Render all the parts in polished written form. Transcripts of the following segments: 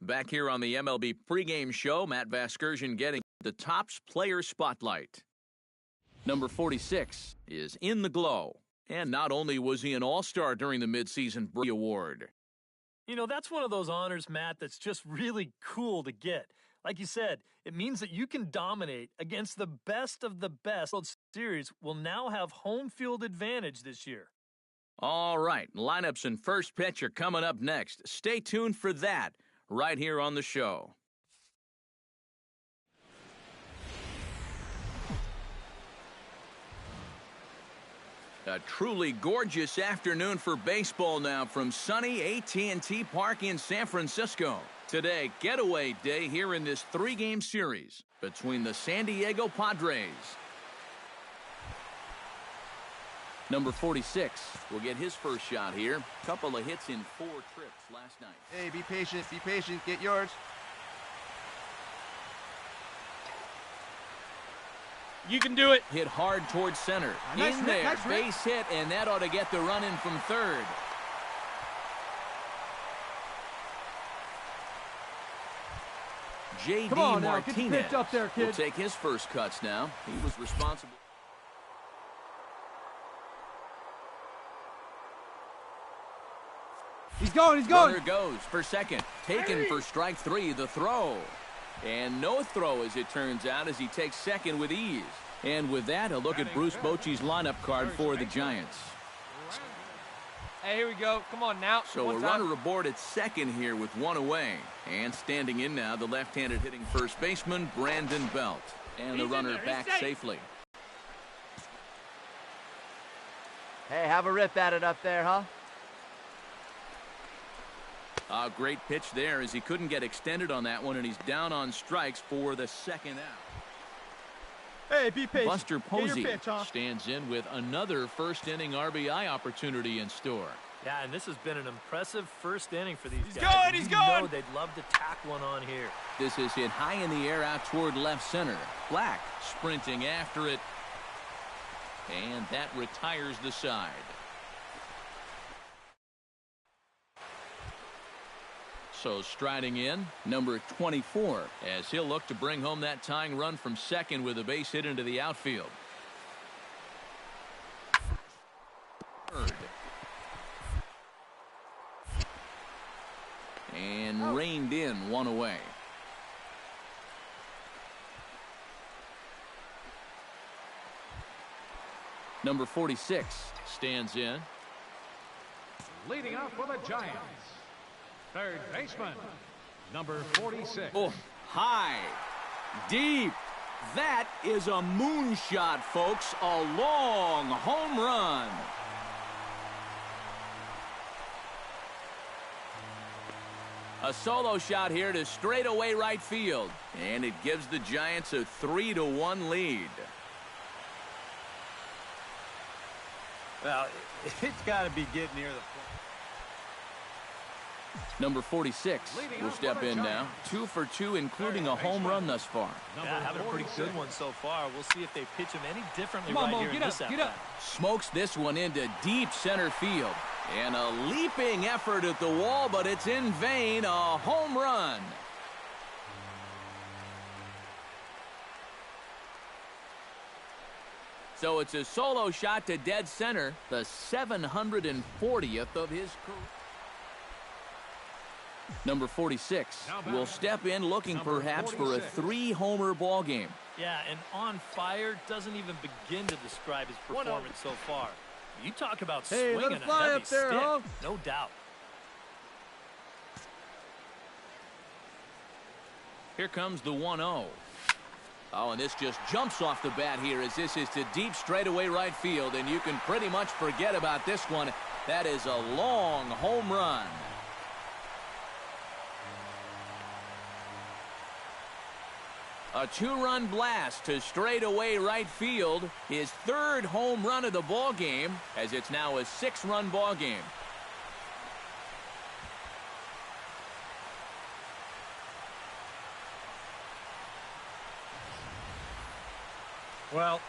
Back here on the MLB pregame show, Matt Vasgersian getting the Topps Player Spotlight. Number 46 is in the glow. And not only was he an all-star during the midseason Brie Award. You know, that's one of those honors, Matt, that's just really cool to get. Like you said, it means that you can dominate against the best of the best. World Series will now have home field advantage this year. All right, lineups and first pitch are coming up next. Stay tuned for that right here on the show. A truly gorgeous afternoon for baseball now from sunny AT&T Park in San Francisco. Today, getaway day here in this three-game series between the San Diego Padres. Number 46 will get his first shot here. Couple of hits in 4 trips last night. Hey, be patient, get yours. You can do it. Hit hard towards center. Nice, in there, nice base hit, and that ought to get the run in from third. J.D. Martinez up there, kid. will take his first cuts now. He was responsible. He's going. Runner goes for second. Taken for strike 3, the throw. And no throw, as it turns out, as he takes second with ease. And with that, a look at Bruce Bochy's lineup card for the Giants. Hey, here we go. Come on now. So a runner aboard at second here with 1 away. And standing in now, the left-handed hitting first baseman, Brandon Belt. And the runner back safely. Hey, have a rip at it up there, huh? A great pitch there as he couldn't get extended on that one, and he's down on strikes for the second out. Hey, be patient. Buster Posey stands in with another first-inning RBI opportunity in store. Yeah, and this has been an impressive first inning for these guys. He's you going! know they'd love to tack one on here. This is hit high in the air out toward left center. Black sprinting after it, and that retires the side. So striding in, number 24, as he'll look to bring home that tying run from second with a base hit into the outfield. Third. And reined in, 1 away. Number 46 stands in. Leading off for the Giants, third baseman, number 46. Oh, high, deep. That is a moonshot, folks. A long home run. A solo shot here to straightaway right field. And it gives the Giants a 3-1 lead. Well, it's got to be getting near the point. Number 46 will step in now. 2 for 2, including a home run thus far. Yeah, having a pretty good one so far. We'll see if they pitch him any differently right here in this at-bat. Smokes this one into deep center field. And a leaping effort at the wall, but it's in vain. A home run. So it's a solo shot to dead center, the 740th of his career. Number 46 will step in looking perhaps for a 3-homer ball game. Yeah, and on fire doesn't even begin to describe his performance so far. You talk about swinging a heavy stick, no doubt. Here comes the 1-0. Oh, and this just jumps off the bat here as this is to deep straightaway right field, and you can pretty much forget about this one. That is a long home run. A 2-run blast to straightaway right field. His 3rd home run of the ball game, as it's now a 6-run ball game. Well,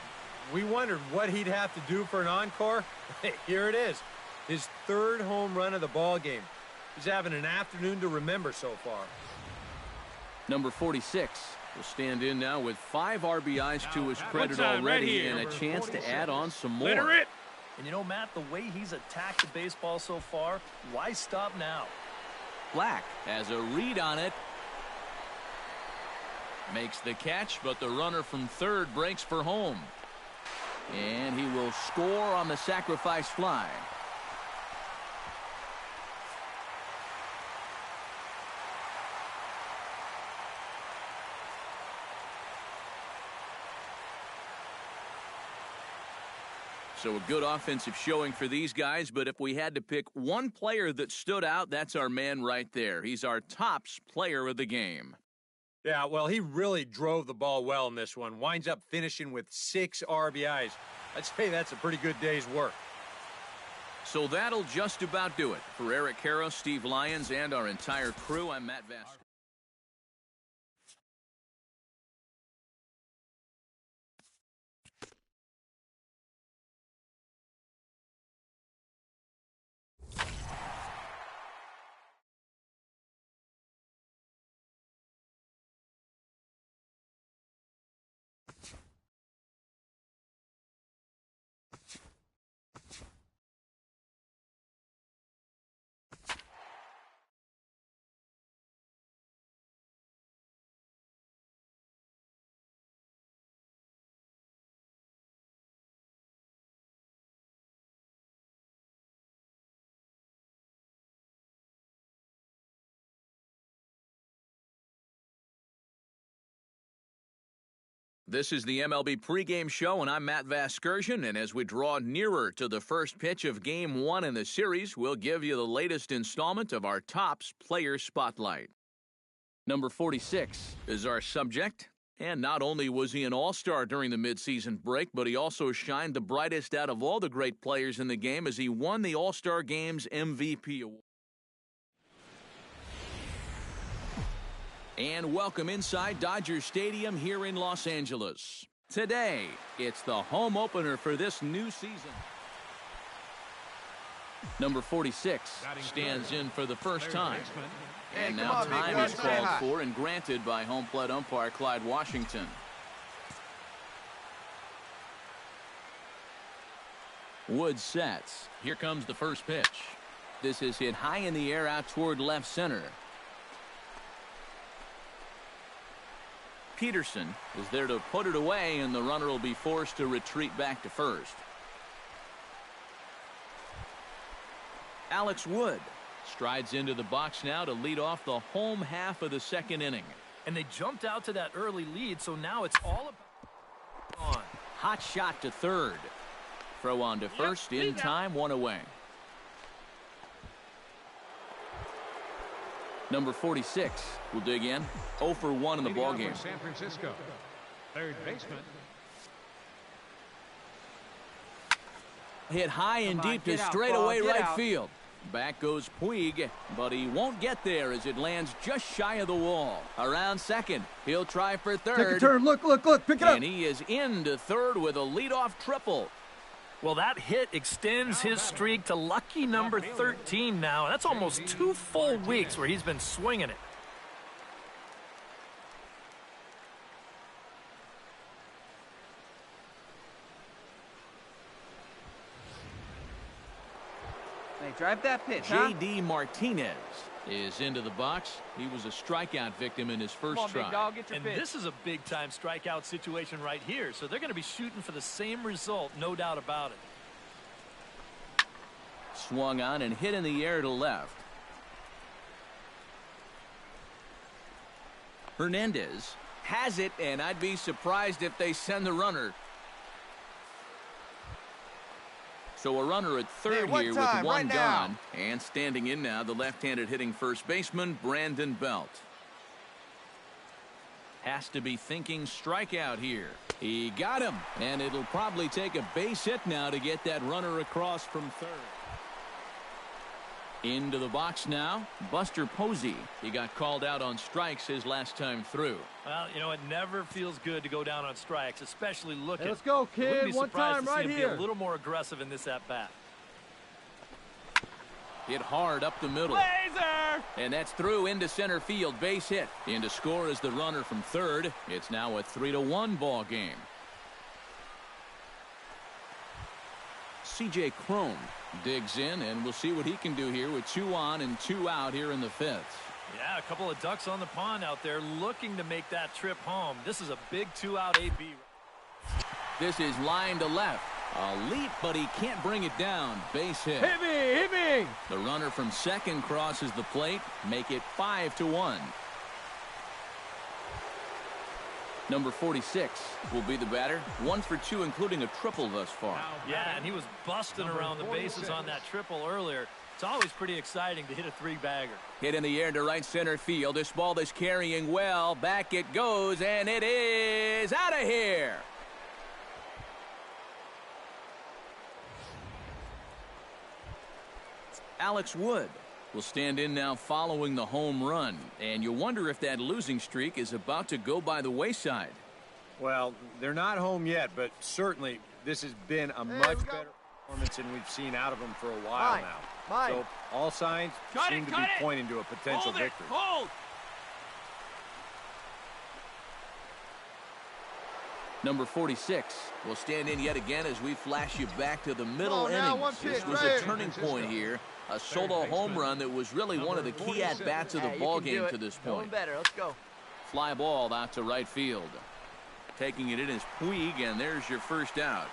we wondered what he'd have to do for an encore. Hey, here it is. His 3rd home run of the ball game. He's having an afternoon to remember so far. Number 46 will stand in now with 5 RBIs to his credit time right already here, and a number chance to 46. add on some more. Let her rip. And you know, Matt, the way he's attacked the baseball so far, why stop now? Black has a read on it. Makes the catch, but the runner from third breaks for home. And he will score on the sacrifice fly. So a good offensive showing for these guys, but if we had to pick one player that stood out, that's our man right there. He's our tops player of the game. Yeah, well, he really drove the ball well in this one. Winds up finishing with 6 RBIs. I'd say that's a pretty good day's work. So that'll just about do it. For Eric Karros, Steve Lyons, and our entire crew, I'm Matt Vasquez. This is the MLB pregame show, and I'm Matt Vasgersian, and as we draw nearer to the first pitch of Game 1 in the series, we'll give you the latest installment of our Tops Player Spotlight. Number 46 is our subject, and not only was he an all-star during the midseason break, but he also shined the brightest out of all the great players in the game as he won the All-Star Game's MVP award. And welcome inside Dodger Stadium here in Los Angeles. Today, it's the home opener for this new season. Number 46 stands in for the first time. And now time is called for and granted by home plate umpire Clyde Washington. Wood sets. Here comes the first pitch. This is hit high in the air out toward left center. Peterson is there to put it away, and the runner will be forced to retreat back to first. Alex Wood strides into the box now to lead off the home half of the second inning. And they jumped out to that early lead, so now it's all about on. Hot shot to third. Throw on to first in time, 1 away. Number 46 will dig in. 0 for 1 in the ballgame. San Francisco, third baseman. Hit high and deep to straightaway right field. Back goes Puig, but he won't get there as it lands just shy of the wall. Around second, he'll try for third. Take a turn, look, pick it up. And he is into third with a leadoff triple. Well, that hit extends his streak to lucky number 13 now. That's almost 2 full weeks where he's been swinging it. Hey, drive that pitch, huh? J.D. Martinez is into the box. He was a strikeout victim in his first Come on, try. big dog, get your And pitch. this is a big-time strikeout situation right here, so they're going to be shooting for the same result, no doubt about it. Swung on and hit in the air to left. Hernandez has it, and I'd be surprised if they send the runner. So a runner at third here with one gone. And standing in now, the left-handed hitting first baseman, Brandon Belt. Has to be thinking strikeout here. He got him, and it'll probably take a base hit now to get that runner across from third. Into the box now, Buster Posey. He got called out on strikes his last time through. Well, you know, it never feels good to go down on strikes, especially looking. Hey, let's go, kid. Wouldn't be One surprised time to see right him here. be a little more aggressive in this at-bat. Hit hard up the middle. Laser! And that's through into center field. Base hit. In to score is the runner from third. It's now a 3-1 ball game. C.J. Cron digs in, and we'll see what he can do here with 2 on and 2 out here in the 5th. Yeah, a couple of ducks on the pond out there looking to make that trip home. This is a big 2-out AB. This is line to left. A leap, but he can't bring it down. Base hit. Hit me! Hit me! The runner from second crosses the plate. Make it 5-1. Number 46 will be the batter. 1 for 2, including a triple thus far. Yeah, and he was busting around the bases on that triple earlier. It's always pretty exciting to hit a 3-bagger. Hit in the air to right center field. This ball is carrying well. Back it goes, and it is out of here. Alex Wood will stand in now following the home run. And you wonder if that losing streak is about to go by the wayside. Well, they're not home yet, but certainly this has been a much better performance than we've seen out of them for a while now. So all signs seem to be pointing to a potential victory. Hold! Number 46 will stand in yet again as we flash you back to the middle innings. This was a turning point here. A solo home run that was really one of the key at-bats of the ball game to this point. Better. Let's go. Fly ball out to right field. Taking it in is Puig, and there's your first out.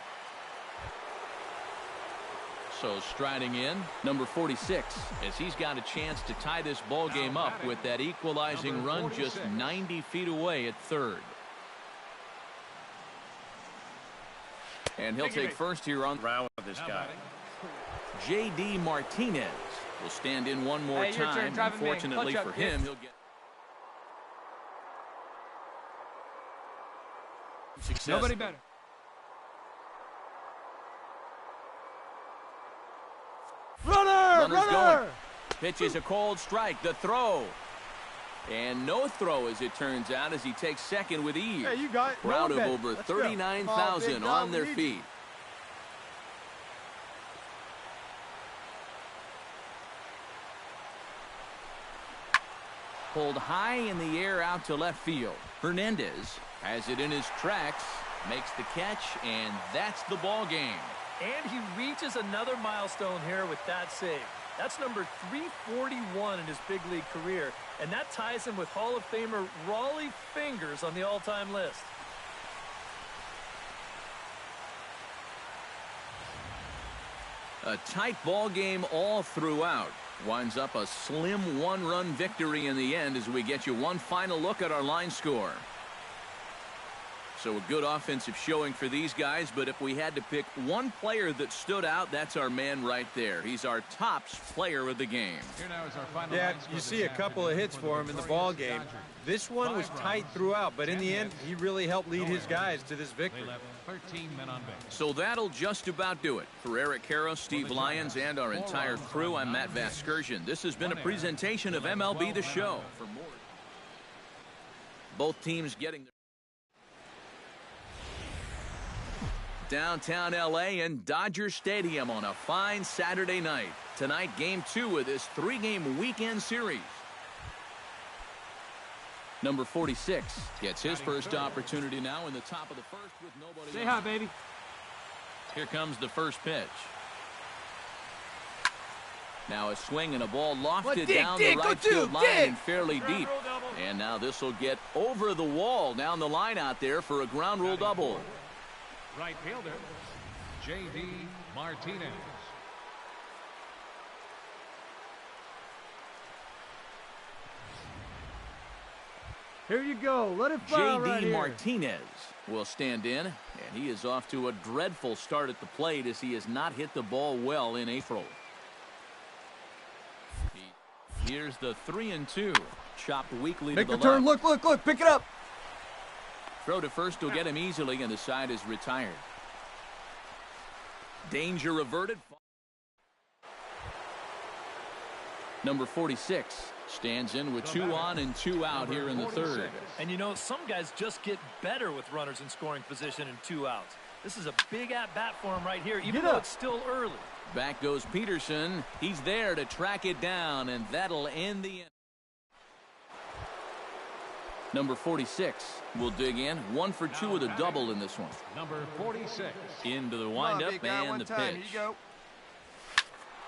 So striding in, number 46, as he's got a chance to tie this ball game up with that equalizing run just 90 feet away at third. And he'll take first here on round with this guy. J.D. Martinez will stand in one more time. Unfortunately for him, he'll get success. Nobody better. Runner's going. Pitch is a cold strike. The throw. And no throw, as it turns out, as he takes second with ease. Hey, you got it. Crowd of over 39,000 on their feet. Pulled high in the air out to left field. Hernandez has it in his tracks, makes the catch, and that's the ball game. And he reaches another milestone here with that save. That's number 341 in his big league career, and that ties him with Hall of Famer Raleigh Fingers on the all-time list. A tight ball game all throughout. Winds up a slim one-run victory in the end as we get you one final look at our line score. So a good offensive showing for these guys, but if we had to pick one player that stood out, that's our man right there. He's our tops player of the game. Yeah, you see a couple of hits for him in the ball game. This one was tight throughout, but in the end, he really helped lead his guys to this victory. 13 men on base. So that'll just about do it. For Eric Karros, Steve Lyons, and our entire crew, I'm Matt Vasgersian. This has been a presentation of MLB The Show. For more, both teams getting their downtown L.A. and Dodger Stadium on a fine Saturday night. Tonight, Game 2 of this 3-game weekend series. Number 46 gets his first opportunity now in the top of the first with nobody. Say hi, baby. Here comes the first pitch. Now a swing and a ball lofted down the right field line and fairly deep. And now this will get over the wall down the line out there for a ground rule double. Right fielder, J.D. Martinez. Here you go. Let it fly right J.D. here. Martinez will stand in, and he is off to a dreadful start at the plate as he has not hit the ball well in April. Here's the 3-2. Chopped weakly Make to the the turn. left. Look. Pick it up. Throw to first will get him easily, and the side is retired. Danger averted. Number 46 stands in with 2 on and 2 out here in the third. And you know, some guys just get better with runners in scoring position and 2 outs. This is a big at-bat for him right here, even though it's still early. Back goes Peterson. He's there to track it down, and that'll end the inning. Number 46 will dig in. 1 for 2 with a double in this one. Number 46. Into the windup and the pitch. Here you go.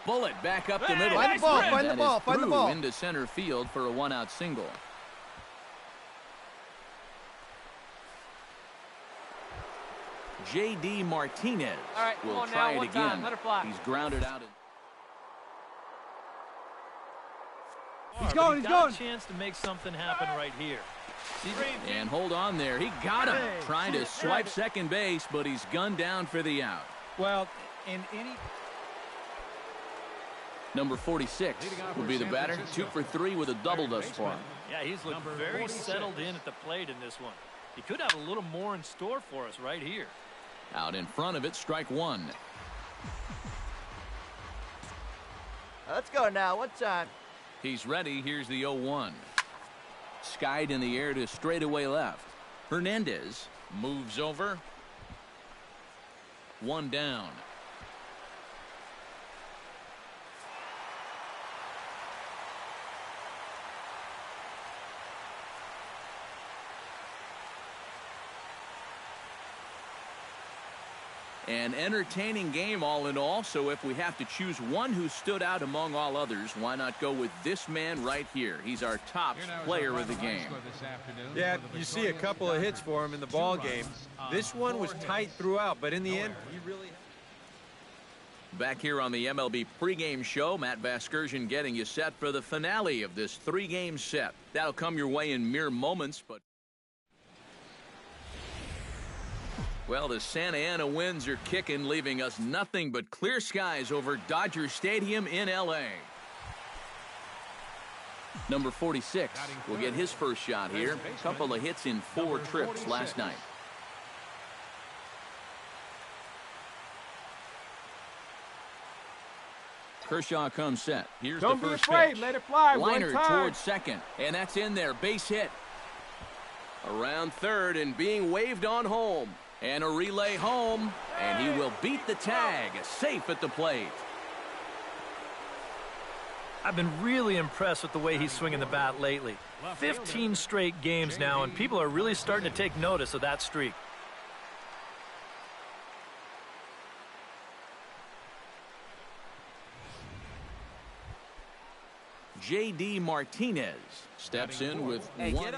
Bullet back up the middle. Find the ball, find the ball, find the ball. Into center field for a 1-out single. J.D. Martinez will try it again. He's grounded out. He's going. He's got a chance to make something happen right here. And hold on there. He got him. Trying to swipe second base, but he's gunned down for the out. Well, in any... Number 46 will be the batter. 2 for 3 with a double thus far. Yeah, he's looked very settled in at the plate in this one. He could have a little more in store for us right here. Out in front of it, strike 1. Let's go now. One time. He's ready. Here's the 0-1. Skied in the air to straightaway left. Hernandez moves over. 1 down. An entertaining game all in all, so if we have to choose one who stood out among all others, why not go with this man right here? He's our top player of the game. Yeah, you see a couple of hits for him in the ball game. This one was tight throughout, but in the end, he really... Back here on the MLB pregame show, Matt Vasgersian getting you set for the finale of this 3-game set. That'll come your way in mere moments, but... Well, the Santa Ana winds are kicking, leaving us nothing but clear skies over Dodger Stadium in L.A. Number 46 will get his first shot here. A couple of hits in 4 trips last night. Kershaw comes set. Here's the first pitch. Let it fly. Liner towards second, and that's in there. Base hit. Around third and being waved on home. And a relay home, and he will beat the tag, safe at the plate. I've been really impressed with the way he's swinging the bat lately. 15 straight games now, and people are really starting to take notice of that streak. J.D. Martinez steps in with 1.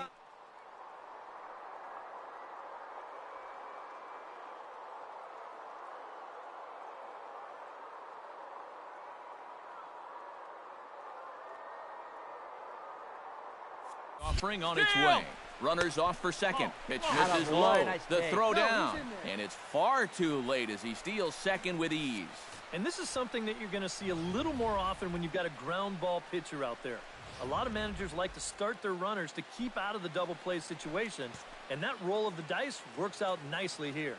Offering on its way. Runners off for second. Pitch misses low. The throw down. And it's far too late as he steals second with ease. And this is something that you're going to see a little more often when you've got a ground ball pitcher out there. A lot of managers like to start their runners to keep out of the double play situation. And that roll of the dice works out nicely here.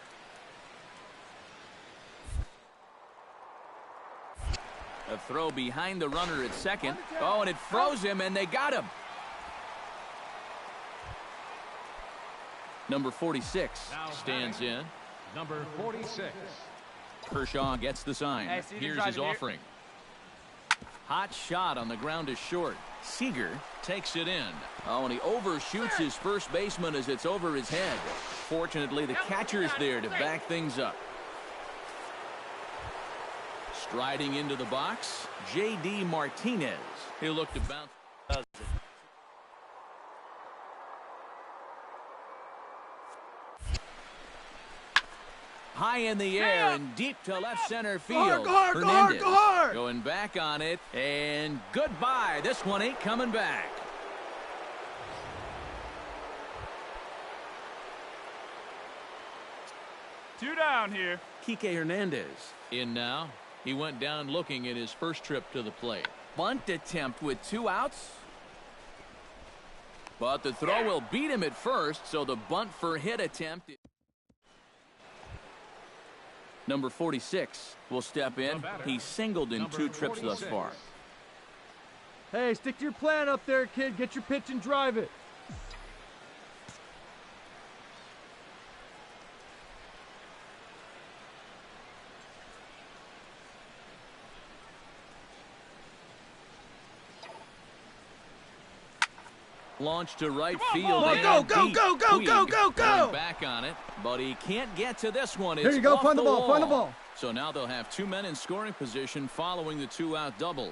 A throw behind the runner at second. Oh, and it froze him, and they got him. Number 46 stands in. Number 46. Kershaw gets the sign. Here's his offering. Hot shot on the ground is short. Seager takes it in. Oh, and he overshoots his first baseman as it's over his head. Fortunately, the catcher's there to back things up. Striding into the box, J.D. Martinez. He'll look to bounce. High in the air and deep to left center field. Hernandez going back on it, and goodbye. This one ain't coming back. Two down here. Kike Hernandez in now. He went down looking at his first trip to the plate. Bunt attempt with 2 outs. But the throw will beat him at first, so the bunt for hit attempt. Number 46 will step in. He's singled in 2 trips thus far. Hey, stick to your plan up there, kid. Get your pitch and drive it. Launched to right Come on, field. boy. And Go, go, deep. go, go, Puig go, go, go. going back on it, but he can't get to this one. It's Here you go, off find the ball, wall. find the ball. So now they'll have 2 men in scoring position following the 2-out double.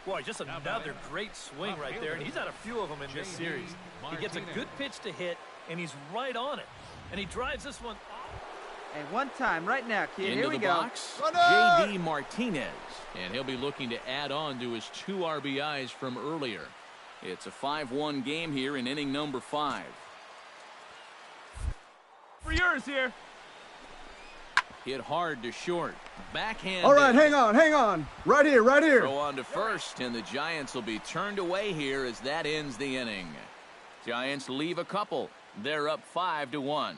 Boy, just another great swing right there, and he's had a few of them in this series. He gets a good pitch to hit, and he's right on it. And he drives this one off. Hey, one time, right now, kid. Into Here we the go. box, Runner! J.D. Martinez. And he'll be looking to add on to his 2 RBIs from earlier. It's a 5-1 game here in inning number 5. For yours here. Hit hard to short. Backhand. All right, hang on. Right here, right here. Throw on to first, and the Giants will be turned away here as that ends the inning. Giants leave a couple. They're up 5-1.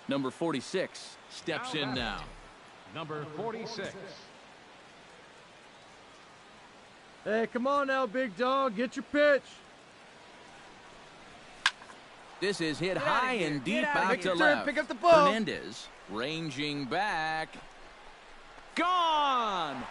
Number 46 steps in now. Number 46. Hey, come on now, big dog. Get your pitch. This is hit Get outta high here. and Get deep outta out here. to Turn, left. pick up the ball. Hernandez ranging back. Gone!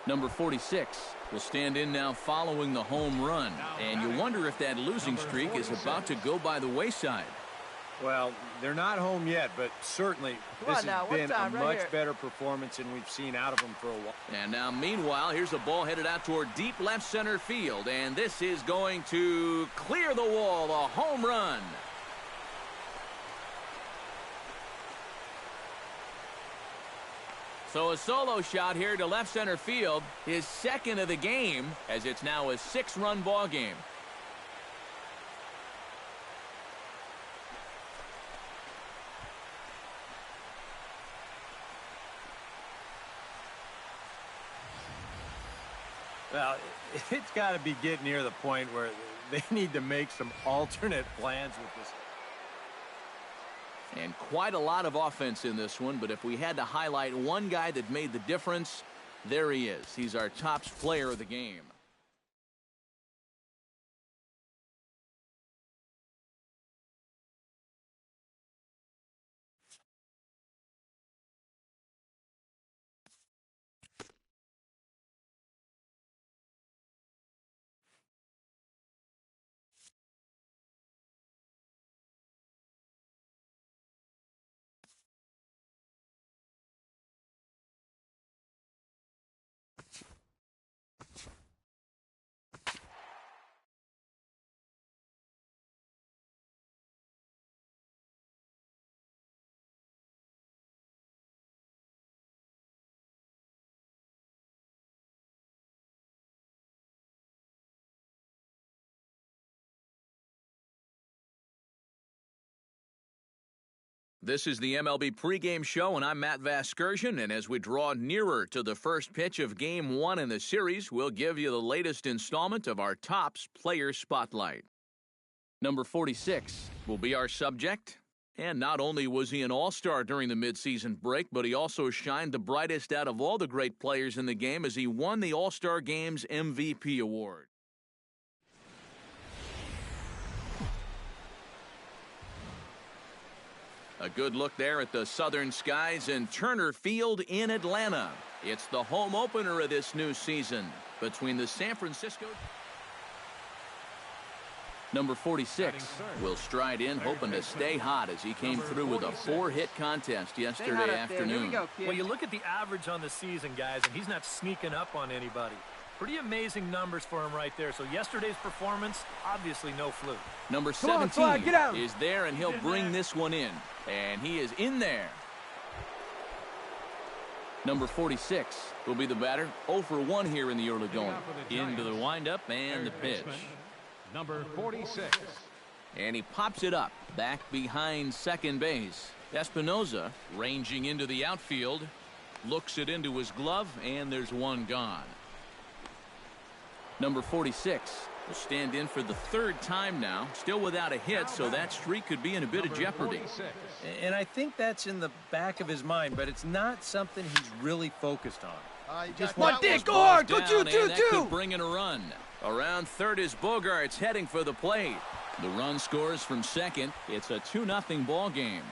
Number 46 will stand in now following the home run. And you wonder if that losing streak is about to go by the wayside. Well, they're not home yet, but certainly this on now, has one been time, a right much here. better performance than we've seen out of them for a while. And now, meanwhile, here's a ball headed out toward deep left center field. And this is going to clear the wall, a home run. So a solo shot here to left center field, his second of the game, as it's now a 6-run ball game. Well, it's got to be getting near the point where they need to make some alternate plans with this. And quite a lot of offense in this one, but if we had to highlight one guy that made the difference, there he is. He's our top player of the game. This is the MLB pregame show, and I'm Matt Vasgersian, and as we draw nearer to the first pitch of Game 1 in the series, we'll give you the latest installment of our Topps Player Spotlight. Number 46 will be our subject, and not only was he an all-star during the midseason break, but he also shined the brightest out of all the great players in the game as he won the All-Star Game's MVP award. A good look there at the southern skies in Turner Field in Atlanta. It's the home opener of this new season between the San Francisco. Number 46 will stride in, hoping to stay hot as he came through with a 4-hit contest yesterday afternoon. Well, you look at the average on the season, guys, and he's not sneaking up on anybody. Pretty amazing numbers for him right there. So yesterday's performance, obviously no fluke. Number 17 is there, and he'll bring this one in. And he is in there. Number 46 will be the batter. 0 for 1 here in the early going. Into the windup and the pitch. Number 46. And he pops it up back behind second base. Espinoza ranging into the outfield. Looks it into his glove, and there's one gone. Number 46 will stand in for the 3rd time now. Still without a hit, so that streak could be in a bit of jeopardy. And I think that's in the back of his mind, but it's not something he's really focused on. Come on, Dick, go hard. Go, Down, and that two. could bring in a run. Around third is Bogarts heading for the plate. The run scores from second. It's a 2-0 ball game.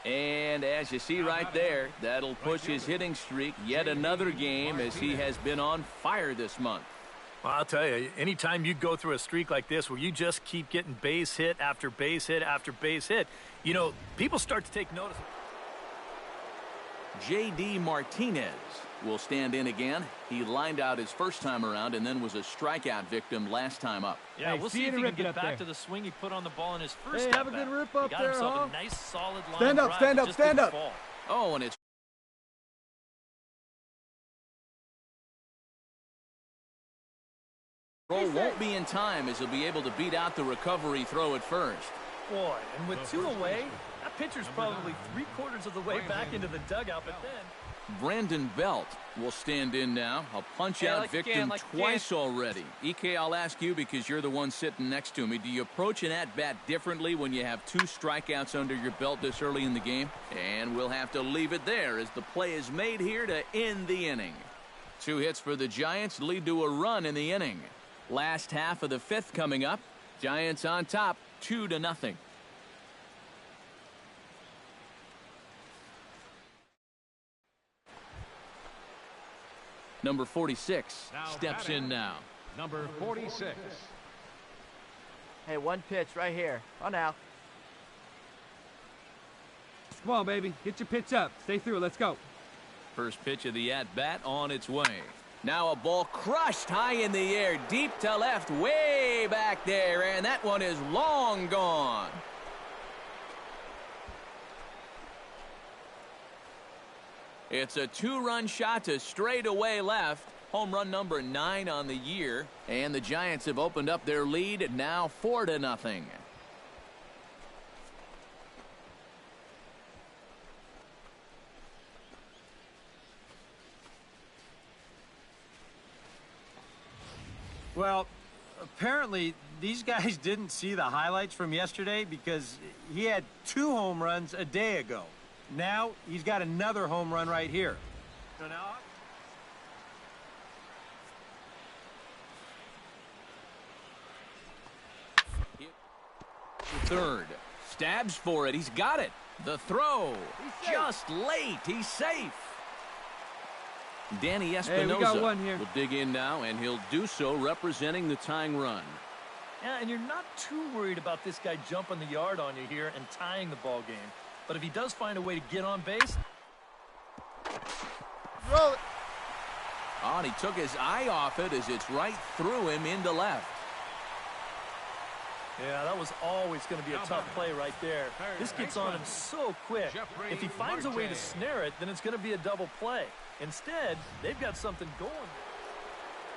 And as you see right there, that'll push his hitting streak yet another game as he has been on fire this month. Well, I'll tell you, anytime you go through a streak like this where you just keep getting base hit after base hit after base hit, you know, people start to take notice. J.D. Martinez will stand in again. He lined out his first time around and then was a strikeout victim last time up. Yeah, we'll see if he can get back to the swing he put on the ball in his first Hey, have a good rip up there, huh? A nice solid line stand up, drive, stand up, stand up. Fall. Oh, and it's won't be in time as he'll be able to beat out the recovery throw at first. Boy, and with two away, that pitcher's probably 3/4 of the way back into the dugout, but then Brandon Belt will stand in now. A punch-out victim twice already. EK, I'll ask you because you're the one sitting next to me. Do you approach an at-bat differently when you have 2 strikeouts under your belt this early in the game? And we'll have to leave it there as the play is made here to end the inning. 2 hits for the Giants lead to a run in the inning. Last half of the 5th coming up. Giants on top, 2-0. Number 46 steps in now. Number 46. Hey, one pitch right here. Oh, now. Come on, baby. Get your pitch up. Stay through. Let's go. First pitch of the at-bat on its way. Now a ball crushed high in the air, deep to left, way back there, and that one is long gone. It's a 2-run shot to straightaway left. Home run number 9 on the year. And the Giants have opened up their lead now 4-0. Well, apparently these guys didn't see the highlights from yesterday because he had 2 home runs a day ago. Now he's got another home run right here. So now third. Stabs for it. He's got it. The throw. Just late. He's safe. Danny Espinosa will dig in now, and he'll do so representing the tying run. Yeah, and you're not too worried about this guy jumping the yard on you here and tying the ball game. But if he does find a way to get on base. Roll it. Oh, and he took his eye off it as it's right through him into left. Yeah, that was always going to be a tough play right there. This gets on him so quick. If he finds a way to snare it, then it's going to be a double play. Instead, they've got something going.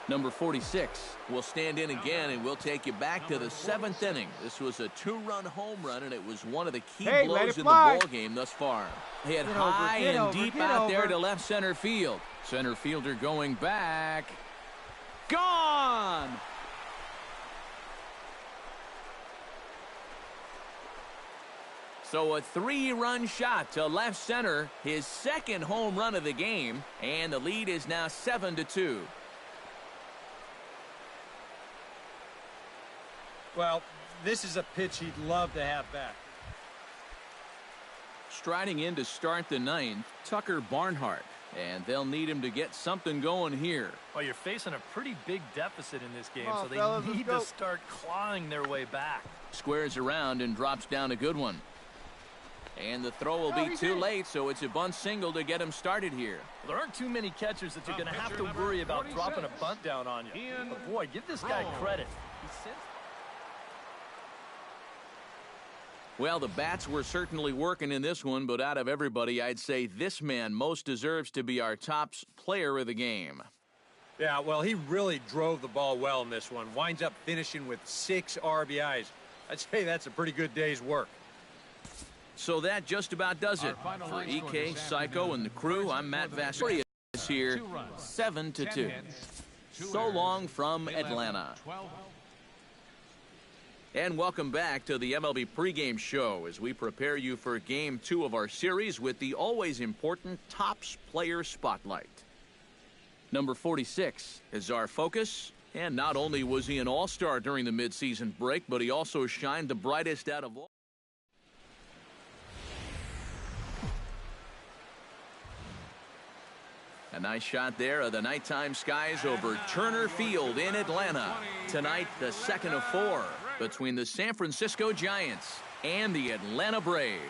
Number 46 will stand in again, and we'll take you back to the 7th inning. This was a 2-run home run, and it was one of the key blows in the ball game thus far. Hit high and deep out there to left center field. Center fielder going back. Gone! So a 3-run shot to left center, his 2nd home run of the game, and the lead is now 7-2. well, this is a pitch he'd love to have back. Striding in to start the 9th, Tucker Barnhart. And they'll need him to get something going here. Well, you're facing a pretty big deficit in this game, so they need to start clawing their way back. Squares around and drops down a good one. And the throw will be too late, so it's a bunt single to get him started here. Well, there aren't too many catchers that you're going to have to worry about dropping a bunt down on you. But boy, give this guy credit. Well, the bats were certainly working in this one, but out of everybody, I'd say this man most deserves to be our top player of the game. Yeah, well, he really drove the ball well in this one. Winds up finishing with 6 RBIs. I'd say that's a pretty good day's work. So that just about does it. For EK, Psycho, and the crew, I'm Matt Vasquez here, 7-2. So long from Atlanta. And welcome back to the MLB pregame show as we prepare you for Game 2 of our series with the always important Topps Player Spotlight. Number 46 is our focus. And not only was he an all-star during the midseason break, but he also shined the brightest out of all. A nice shot there of the nighttime skies over Turner Field in Atlanta. Tonight, the second of 4 between the San Francisco Giants and the Atlanta Braves.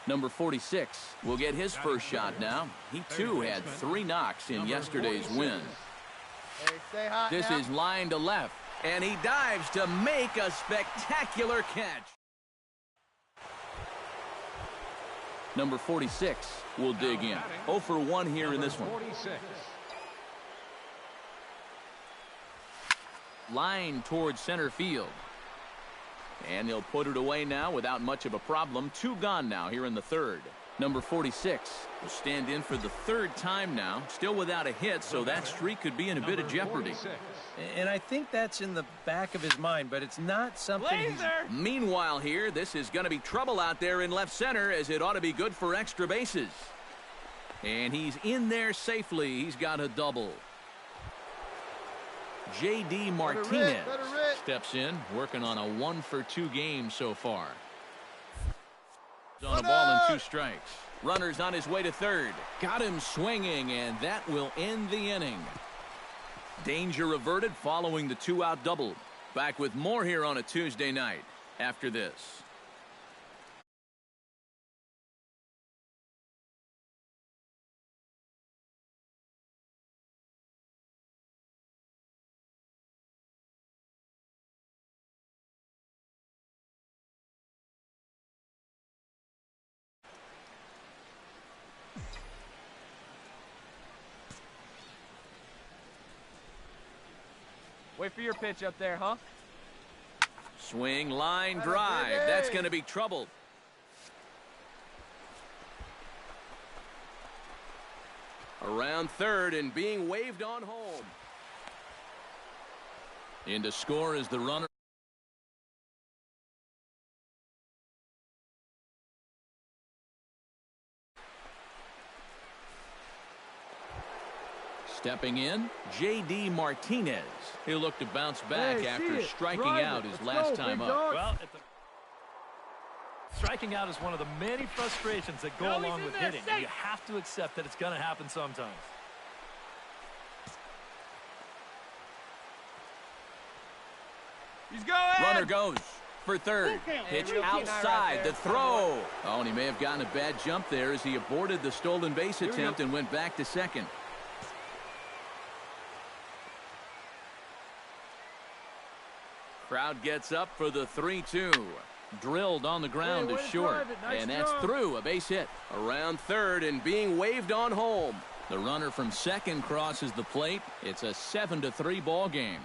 Number 46 will get his first shot now. He, too, had 3 knocks in yesterday's win. This is line to left, and he dives to make a spectacular catch. Number 46 will dig in. 0 for 1 here in this one. Line towards center field. And he'll put it away now without much of a problem. 2 gone now here in the third. Number 46 will stand in for the 3rd time now. Still without a hit, so that streak could be in a bit of jeopardy. And I think that's in the back of his mind, but it's not something Meanwhile here, this is going to be trouble out there in left center, as it ought to be good for extra bases. And he's in there safely. He's got a double. J.D. Martinez steps in, working on a 1 for 2 game so far. On a ball and 2 strikes. Runner's on his way to third. Got him swinging, and that will end the inning. Danger averted following the 2-out double. Back with more here on a Tuesday night after this. Wait for your pitch up there, huh? Swing, line, drive. That's going to be trouble. Around third and being waved on home. In to score is the runner. Stepping in, J.D. Martinez. He'll look to bounce back after striking out his last time up. Well, striking out is one of the many frustrations that go along with hitting. You have to accept that it's going to happen sometimes. He's going! Runner goes for third. Pitch outside. The throw. Oh, and he may have gotten a bad jump there as he aborted the stolen base attempt and went back to second. Crowd gets up for the 3-2. Drilled on the ground to short. And that's through. A base hit. Around third and being waved on home. The runner from second crosses the plate. It's a 7-3 ball game.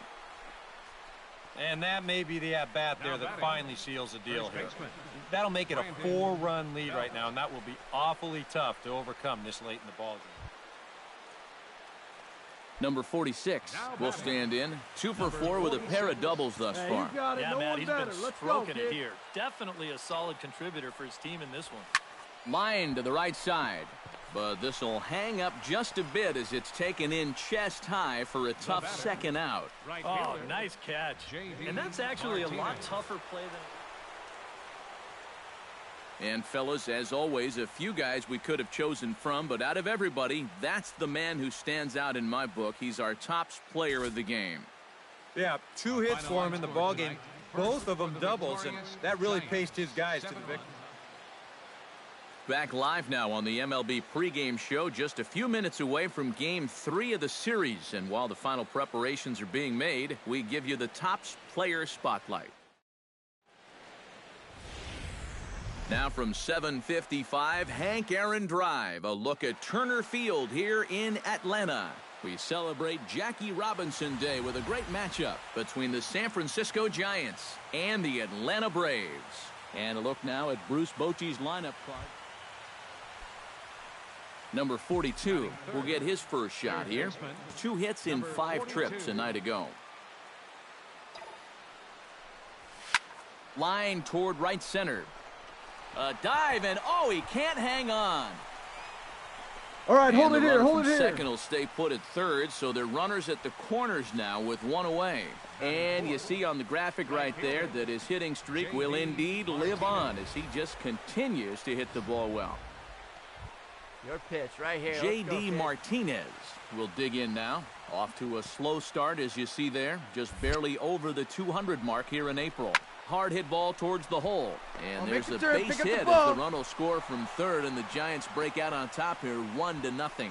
And that may be the at-bat there that finally seals the deal here. That'll make it a 4-run lead right now, and that will be awfully tough to overcome this late in the ball game. Number 46 will stand in. 2 for 4 with a pair of doubles thus far. Yeah, Matt, he's been stroking it here. Definitely a solid contributor for his team in this one. Line to the right side. But this will hang up just a bit as it's taken in chest high for a tough second out. Oh, nice catch. And that's actually a lot tougher play than... And fellas, as always, a few guys we could have chosen from, but out of everybody, that's the man who stands out in my book. He's our top player of the game. Yeah, 2 hits for him in the ballgame, both of them doubles, and that really paced his guys to the victory. Back live now on the MLB pregame show, just a few minutes away from Game 3 of the series. And while the final preparations are being made, we give you the top player spotlight. Now from 755, Hank Aaron Drive. A look at Turner Field here in Atlanta. We celebrate Jackie Robinson Day with a great matchup between the San Francisco Giants and the Atlanta Braves. And a look now at Bruce Bochy's lineup card. Number 42 will get his first shot here. 2 hits in 5 trips a night ago. Line toward right center. A dive, and oh, he can't hang on. All right, hold And it the here, runner hold from it here. second will stay put at third, so they're runners at the corners now with one away. And you see on the graphic right there that his hitting streak will indeed live on as he just continues to hit the ball well. Your pitch right here. J.D. Martinez will dig in now. Off to a slow start, as you see there. Just barely over the 200 mark here in April. Hard hit ball towards the hole. And there's a base hit as the run will score from third, and the Giants break out on top here 1-0.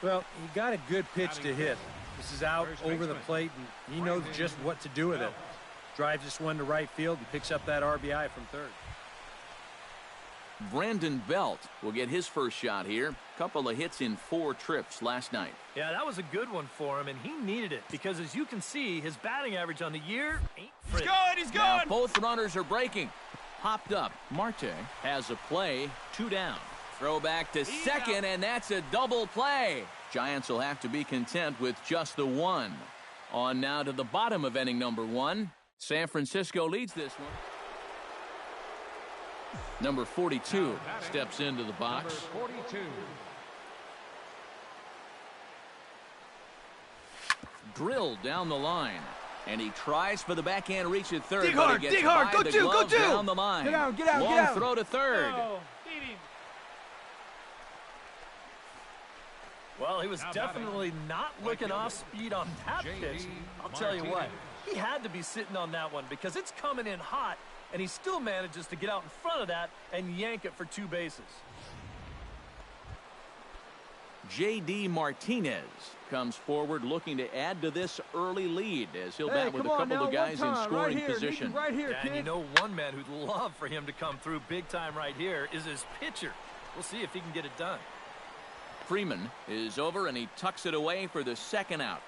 Well, he got a good pitch to hit. This is out over the plate, and he knows just what to do with it. Drives this one to right field and picks up that RBI from third. Brandon Belt will get his first shot here. Couple of hits in 4 trips last night. Yeah, that was a good one for him, and he needed it because, as you can see, his batting average on the year ain't pretty. He's good! Now both runners are breaking. Popped up. Marte has a play, 2 down. Throw back to second, and that's a double play. Giants will have to be content with just the one. On now to the bottom of inning number 1. San Francisco leads this one. Number 42 steps into the box. Number 42. Drilled down the line. And he tries for the backhand reach at third. Dig hard, dig hard. Go two. Down the line. Get out, get out, Long get out. throw to third. Well, he was definitely not looking off speed on that pitch. I'll tell you what, he had to be sitting on that one because it's coming in hot, and he still manages to get out in front of that and yank it for 2 bases. J.D. Martinez comes forward looking to add to this early lead as he'll bat with a couple of guys in scoring position. Right here, and you know one man who'd love for him to come through big time right here is his pitcher. We'll see if he can get it done. Freeman is over, and he tucks it away for the second out.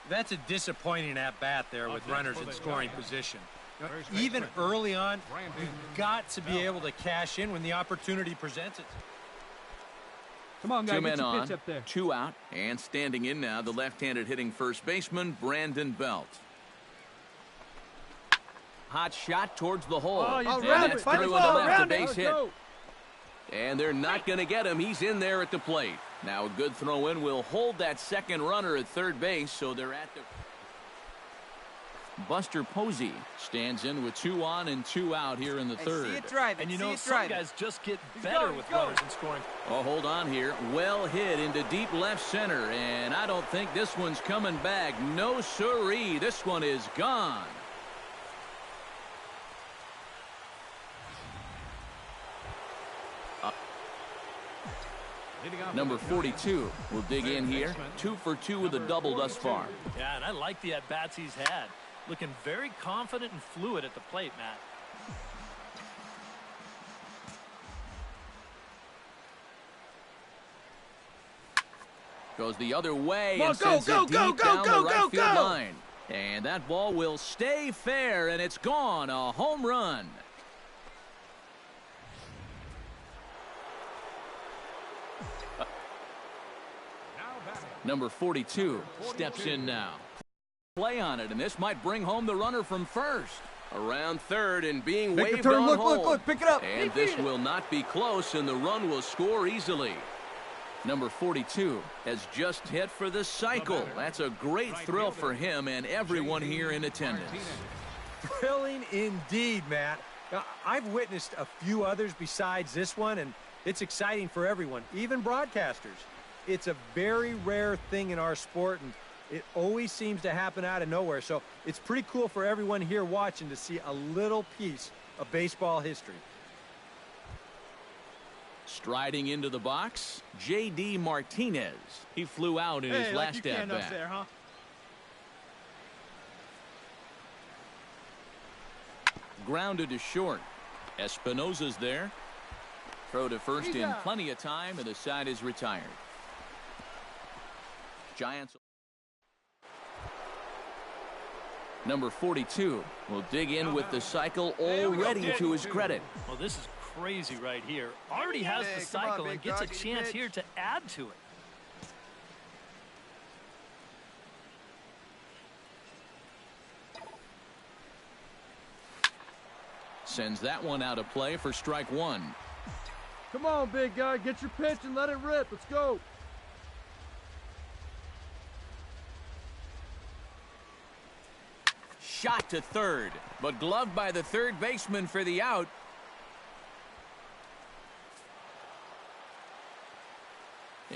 That's a disappointing at-bat there with runners in scoring position. Even early on, you've got to be able to cash in when the opportunity presents itself. Come on, guys, 2 men get your on, pitch up there. 2 out, and standing in now, the left-handed hitting first baseman, Brandon Belt. Hot shot towards the hole. Oh, and that's through and left, a base hit. Go. And they're not going to get him. He's in there at the plate. Now a good throw in will hold that second runner at third base, so they're at the... Buster Posey stands in with 2 on and 2 out here in the third. See it driving. And you know, some guys just get better with runners in scoring. Oh, hold on here. Well hit into deep left center, and I don't think this one's coming back. No siree. This one is gone. Number 42 will dig in here. 2 for 2 with a double thus far. Yeah, and I like the at-bats he's had. Looking very confident and fluid at the plate, Matt. Goes the other way and sends it deep down the right field line. And that ball will stay fair, and it's gone. A home run. Number 42 steps in now. Play on it, and this might bring home the runner from first. Around third and being waved on home. Look, pick it up. And this will not be close, and the run will score easily. Number 42 has just hit for the cycle. That's a great thrill for him and everyone here in attendance. Thrilling indeed, Matt. Now, I've witnessed a few others besides this one, and it's exciting for everyone, even broadcasters. It's a very rare thing in our sport, and it always seems to happen out of nowhere. So it's pretty cool for everyone here watching to see a little piece of baseball history. Striding into the box, J.D. Martinez. He flew out in his last at-bat. There, huh? Grounded to short. Espinosa's there. Throw to first in plenty of time, and the side is retired. Giants. Number 42 will dig in with the cycle already to his credit. Well, this is crazy right here. Already has the cycle and gets a chance here to add to it. Sends that one out of play for strike 1. Come on, big guy. Get your pitch and let it rip. Let's go. Shot to third, but gloved by the third baseman for the out.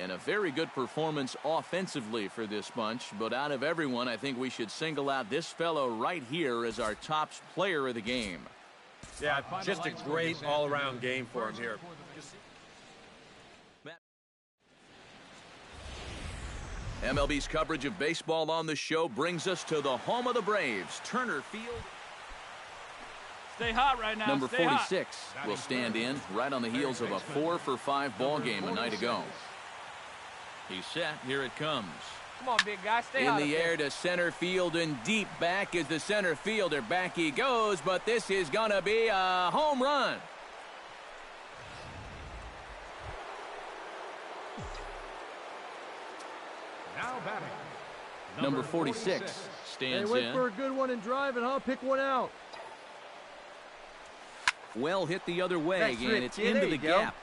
And a very good performance offensively for this bunch, but out of everyone, I think we should single out this fellow right here as our top player of the game. Yeah, just a great all-around game for him here. MLB's coverage of baseball on the show brings us to the home of the Braves, Turner Field. Stay hot right now. Number 46 will stand in right on the heels of a 4-for-5 ball game a night ago. He's set. Here it comes. Come on, big guy. Stay in the air to center field and deep back is the center fielder. Back he goes, but this is going to be a home run. Now batting. Number 46 stands wait in. for a good one and drive it, huh? Pick one out. Well hit the other way, and it's into the gap.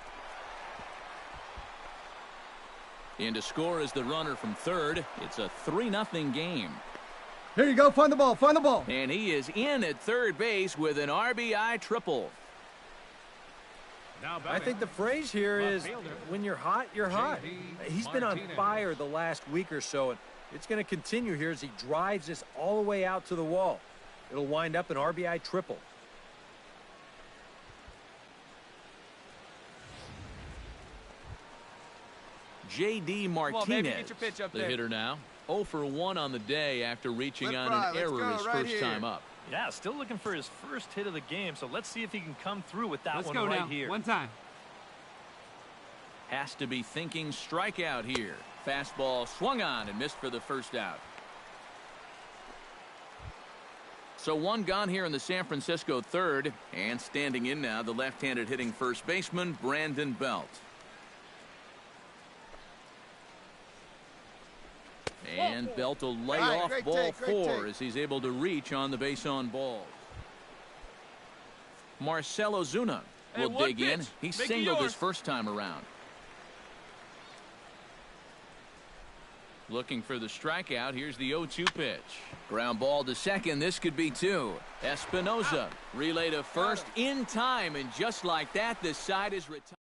In to score is the runner from third. It's a 3-0 game. Here you go. Find the ball. Find the ball. And he is in at third base with an RBI triple. I think the phrase here is, when you're hot, you're hot. He's been on fire the last week or so, and it's going to continue here as he drives this all the way out to the wall. It'll wind up an RBI triple. J.D. Martinez, the hitter now. 0 for 1 on the day after reaching on an error his first time up. Yeah, still looking for his first hit of the game, so let's see if he can come through with that Let's one go right now. here. One time. Has to be thinking strikeout here. Fastball swung on and missed for the first out. So one gone here in the San Francisco third, and standing in now the left-handed hitting first baseman Brandon Belt. And Belt will lay off ball 4 as he's able to reach on the base on ball. Marcell Ozuna will dig in. He singled his first time around. Looking for the strikeout. Here's the 0-2 pitch. Ground ball to second. This could be 2. Espinosa relay to first in time, and just like that, this side is retired.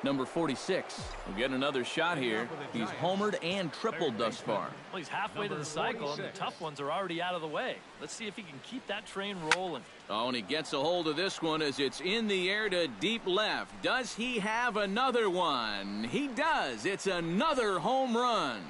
Number 46 will get another shot here. He's homered and tripled thus far. Well, he's halfway to the cycle, and the tough ones are already out of the way. Let's see if he can keep that train rolling. Oh, and he gets a hold of this one as it's in the air to deep left. Does he have another one? He does. It's another home run.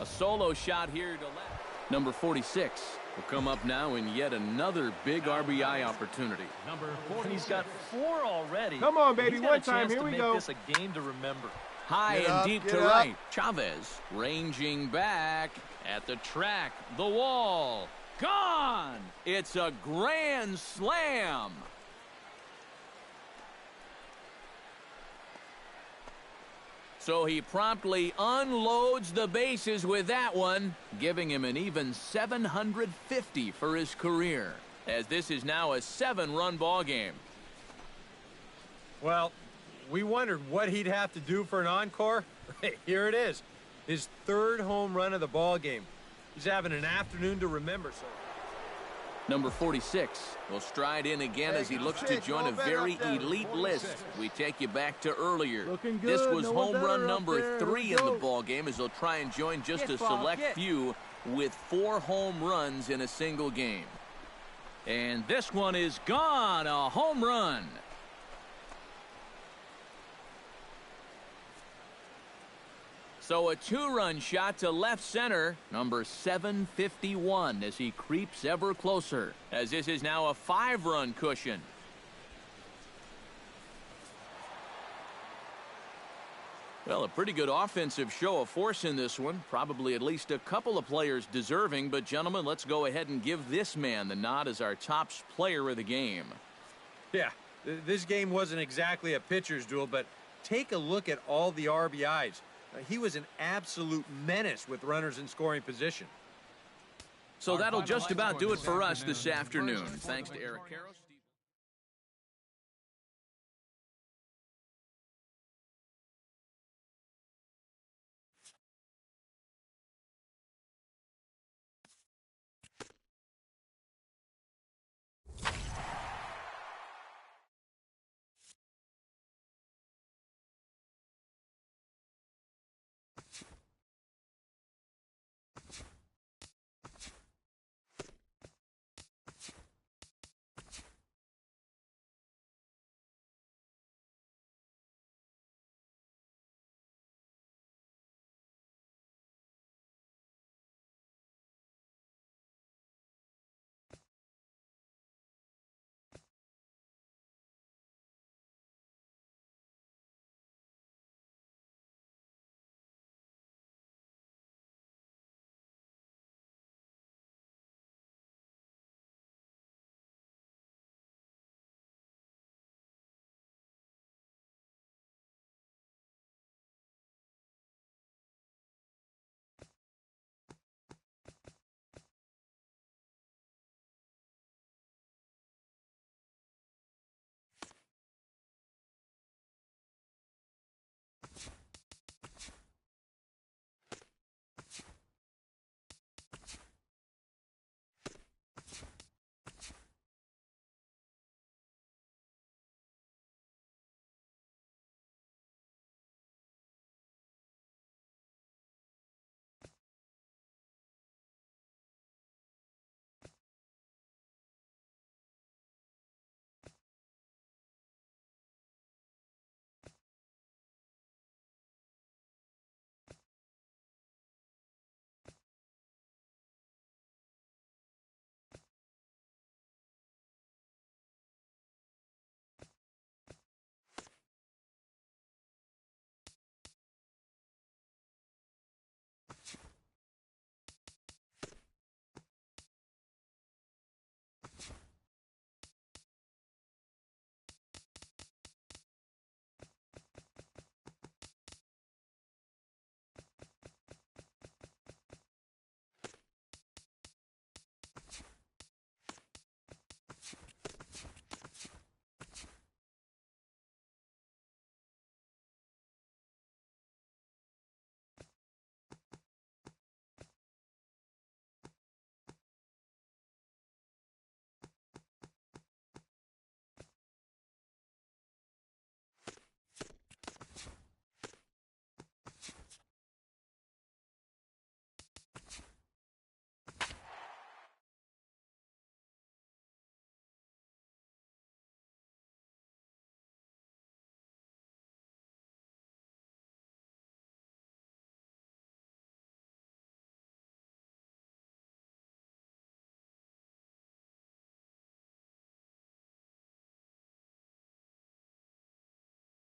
A solo shot here to left. Number 46 will come up now in yet another big RBI opportunity. Number 46. He's got 4 already. Come on, baby. One time. Here we go. This a game to remember. High and deep to right. Chavez ranging back at the track. The wall. Gone. It's a grand slam. So he promptly unloads the bases with that one, giving him an even 750 for his career, as this is now a 7-run ball game. Well, we wondered what he'd have to do for an encore. Here it is. His 3rd home run of the ball game. He's having an afternoon to remember, so. Number 46 will stride in again as he looks to join a very elite list. We take you back to earlier. This was home run number 3 in the ball game as he'll try and join just a select few with 4 home runs in a single game. And this one is gone, a home run. So a 2-run shot to left center, number 751, as he creeps ever closer, as this is now a 5-run cushion. Well, a pretty good offensive show of force in this one. Probably at least a couple of players deserving, but gentlemen, let's go ahead and give this man the nod as our top player of the game. Yeah, this game wasn't exactly a pitcher's duel, but take a look at all the RBIs. He was an absolute menace with runners in scoring position. So that'll just about do it for us this afternoon. Thanks to Eric Karros.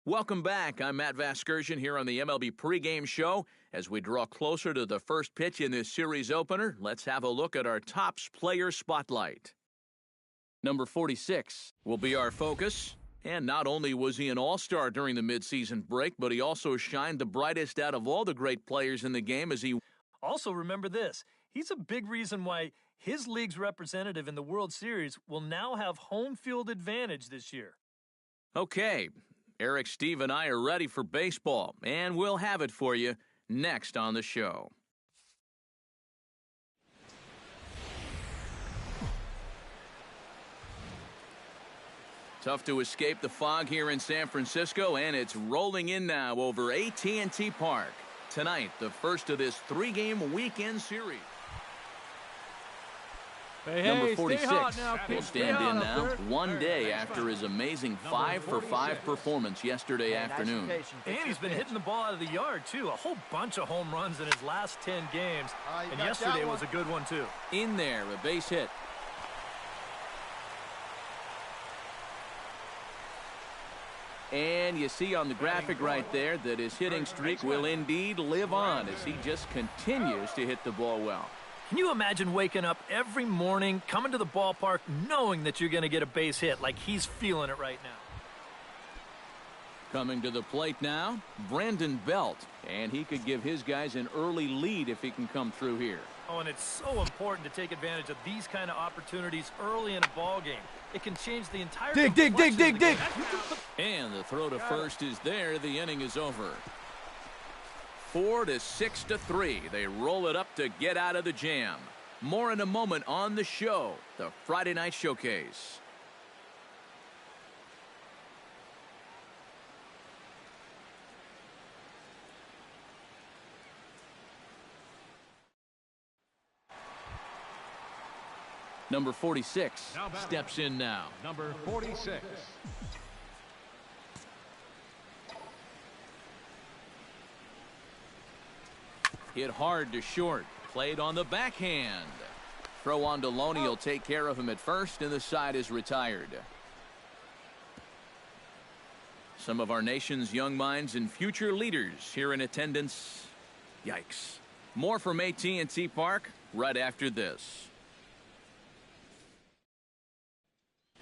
Welcome back. I'm Matt Vasgersian here on the MLB pregame show. As we draw closer to the first pitch in this series opener, let's have a look at our Topps player spotlight. Number 46 will be our focus. And not only was he an all-star during the midseason break, but he also shined the brightest out of all the great players in the game as he... Also remember this, he's a big reason why his league's representative in the World Series will now have home field advantage this year. Okay, Eric, Steve, and I are ready for baseball, and we'll have it for you next on the show. Tough to escape the fog here in San Francisco, and it's rolling in now over AT&T Park. Tonight, the first of this three-game weekend series. Number 46 will stand in now 1 day after his amazing 5-for-5 performance yesterday afternoon. And he's been hitting the ball out of the yard, too. A whole bunch of home runs in his last 10 games. And yesterday was a good one, too. In there, a base hit. And you see on the graphic right there that his hitting streak will indeed live on as he just continues to hit the ball well. Can you imagine waking up every morning, coming to the ballpark, knowing that you're going to get a base hit like he's feeling it right now? Coming to the plate now, Brandon Belt. And he could give his guys an early lead if he can come through here. Oh, and it's so important to take advantage of these kind of opportunities early in a ball game. It can change the entire dig. And the throw to first is there. The inning is over. 4-6-3. They roll it up to get out of the jam. More in a moment on the show, the Friday Night Showcase. Number 46 steps in now. Number 46. Hit hard to short. Played on the backhand. Throw on to Loney will take care of him at first, and the side is retired. Some of our nation's young minds and future leaders here in attendance. Yikes. More from AT&T Park right after this.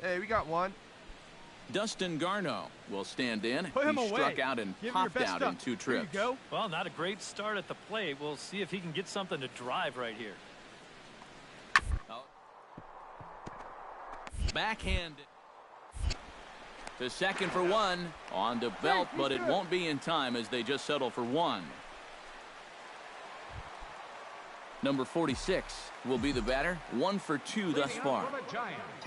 Hey, we got one. Dustin Garneau will stand in. Put him He away. struck out and popped out in 2 trips. There you go. Well, not a great start at the plate. We'll see if he can get something to drive right here. Oh. Backhand to second for 1. On to Belt, but it won't be in time as they just settle for 1. Number 46 will be the batter. 1 for 2 thus far.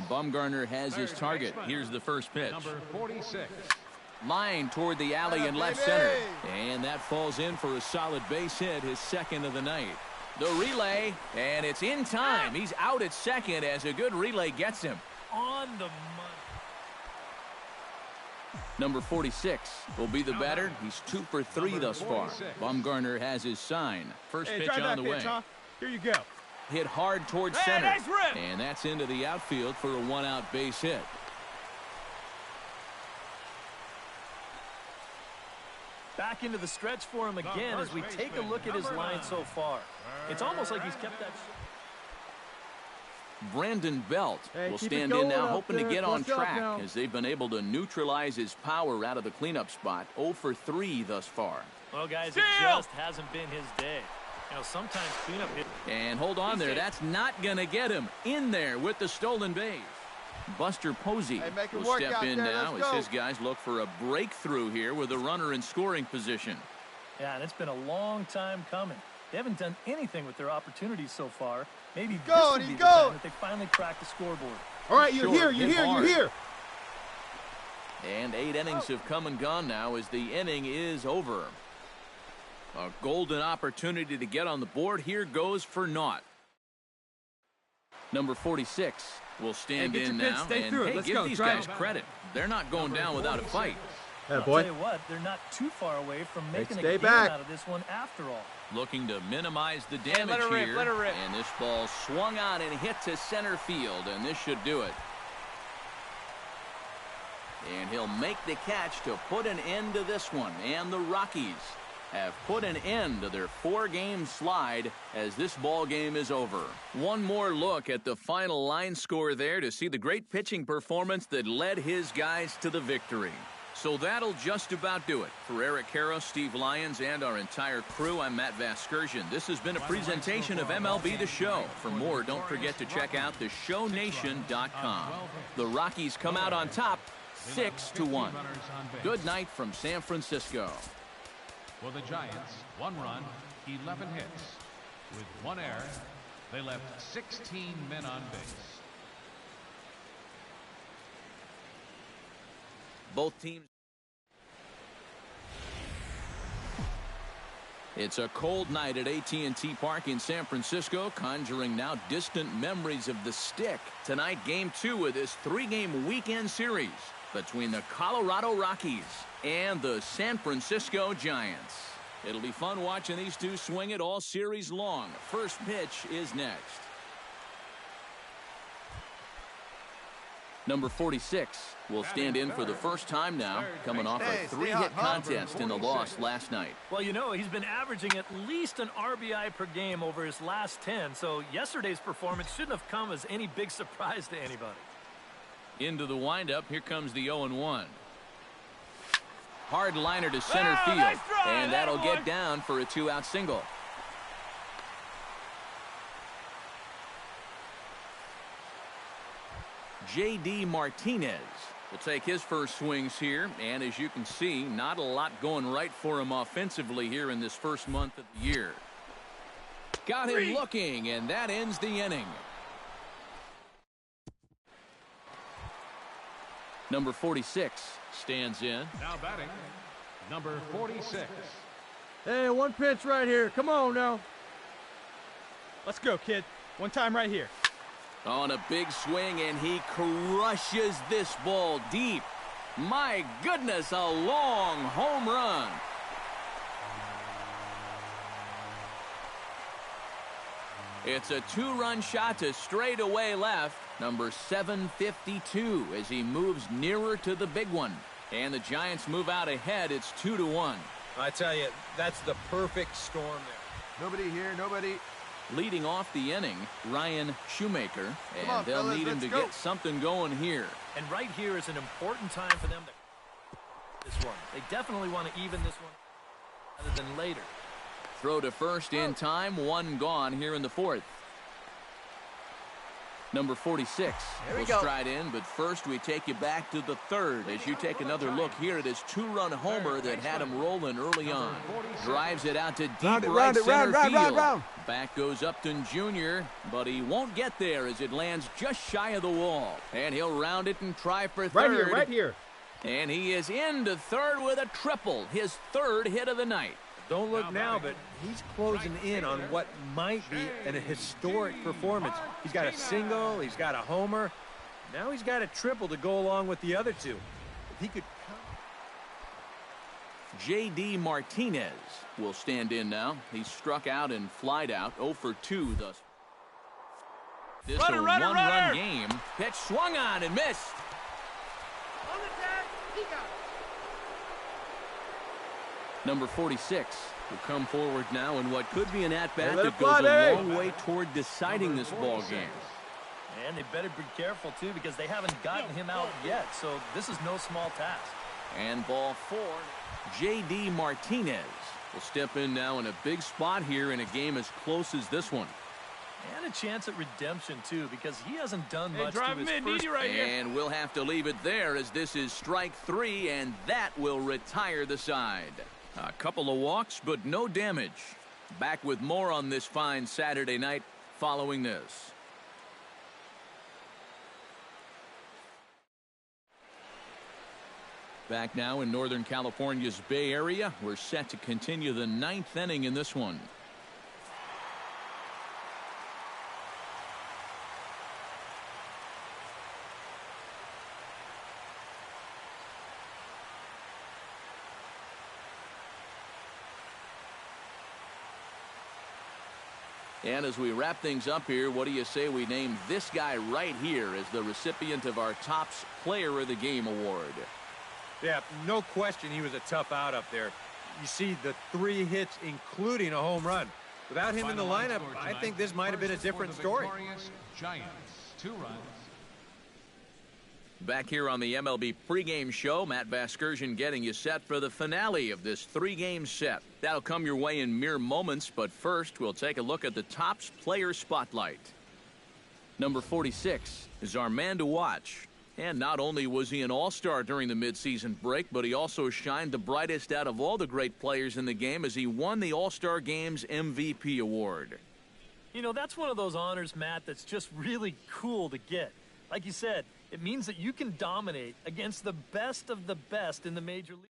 Bumgarner has his target. Here's the first pitch. Number 46. Line toward the alley in left center. And that falls in for a solid base hit, his second of the night. The relay, and it's in time. He's out at second as a good relay gets him. On the money. Number 46 will be the batter. He's 2 for 3 thus far. Bumgarner has his sign. First pitch on the way. Huh? Here you go. Hit hard towards center. And that's into the outfield for a 1-out base hit. Back into the stretch for him again as we take a look at his line so far. It's almost like he's kept that. Brandon Belt will stand in now, hoping to get on track as they've been able to neutralize his power out of the cleanup spot. 0 for 3 thus far. Well, guys, it just hasn't been his day. You know, sometimes cleanup hit. And hold on there. That's not going to get him in there with the stolen base. Buster Posey will step in now as his guys look for a breakthrough here with a runner in scoring position. Yeah, and it's been a long time coming. They haven't done anything with their opportunities so far. Maybe this would be the time that they finally crack the scoreboard. All right, you're here. And 8 innings have come and gone now as the inning is over. A golden opportunity to get on the board. Here goes for naught. Number 46 will stand in now. And give these guys credit. They're not going down without a fight. Hey, I'll boy. tell you what, they're not too far away from making a stay game back. out of this one after all. Looking to minimize the damage here. Let her rip. And this ball swung on and hit to center field, and this should do it. And he'll make the catch to put an end to this one. And the Rockies have put an end to their 4-game slide as this ball game is over. One more look at the final line score there to see the great pitching performance that led his guys to the victory. So that'll just about do it. For Eric Karros, Steve Lyons, and our entire crew, I'm Matt Vasgersian. This has been a presentation of MLB The Show. For more, don't forget to check out theshownation.com. The Rockies come out on top 6-1. Good night from San Francisco. For the Giants, 1 run, 11 hits. With 1 error, they left 16 men on base. Both teams. It's a cold night at AT&T Park in San Francisco, conjuring now distant memories of the stick. Tonight, Game 2 of this 3-game weekend series between the Colorado Rockies and the San Francisco Giants. It'll be fun watching these two swing it all series long. First pitch is next. Number 46 will stand in for the first time now, coming off a 3-hit contest in the loss last night. Well, you know, he's been averaging at least an RBI per game over his last 10, so yesterday's performance shouldn't have come as any big surprise to anybody. Into the windup, here comes the 0-1. Hard liner to center field, and that'll get down for a 2-out single. J.D. Martinez will take his first swings here. And as you can see, not a lot going right for him offensively here in this first month of the year. Got him looking, and that ends the inning. Number 46 stands in. Now batting, number 46. Hey, one pitch right here. Come on now. Let's go, kid. One time right here. On a big swing, and he crushes this ball deep. My goodness, a long home run. It's a two-run shot to straightaway left. Number 752 as he moves nearer to the big one. And the Giants move out ahead. It's 2-1. I tell you, that's the perfect storm there. Nobody here, nobody. Leading off the inning, Ryan Shoemaker. And they'll need him to get something going here. And right here is an important time for them to this one. They definitely want to even this one rather than later. Throw to first in time, one gone here in the fourth. Number 46 will stride in, but first we take you back to the third as you take another look here at his two-run homer that had him rolling early on. Drives it out to deep right center field. Back goes Upton Jr., but he won't get there as it lands just shy of the wall. And he'll round it and try for third. Right here. And he is into third with a triple, his third hit of the night. Don't look now, but he's closing in on what might be a historic performance. He's got a single, he's got a homer. Now he's got a triple to go along with the other two. If he could... J.D. Martinez will stand in now. He's struck out and flied out, 0 for 2 thus. This is a one-run game. Pitch swung on and missed. On the tag, he got it. Number 46 will come forward now in what could be an at-bat that goes a long way toward deciding this ball game. And they better be careful, too, because they haven't gotten him out yet, so this is no small task. And ball 4, J.D. Martinez will step in now in a big spot here in a game as close as this one. And a chance at redemption, too, because he hasn't done much to his first. And we'll have to leave it there as this is strike 3, and that will retire the side. A couple of walks, but no damage. Back with more on this fine Saturday night following this. Back now in Northern California's Bay Area. We're set to continue the 9th inning in this one. And as we wrap things up here, what do you say we name this guy right here as the recipient of our Topps Player of the Game award? Yeah, no question he was a tough out up there. You see the 3 hits, including a home run. Without him in the lineup, I think this might have been a different story. Giants, 2 runs. Back here on the MLB pregame show, Matt Vasgersian getting you set for the finale of this 3-game set. That'll come your way in mere moments, but first we'll take a look at the Topps Player Spotlight. Number 46 is Armando Watch. And not only was he an all-star during the midseason break, but he also shined the brightest out of all the great players in the game as he won the All-Star Game's MVP award. You know, that's one of those honors, Matt, that's just really cool to get. Like you said, it means that you can dominate against the best of the best in the major league.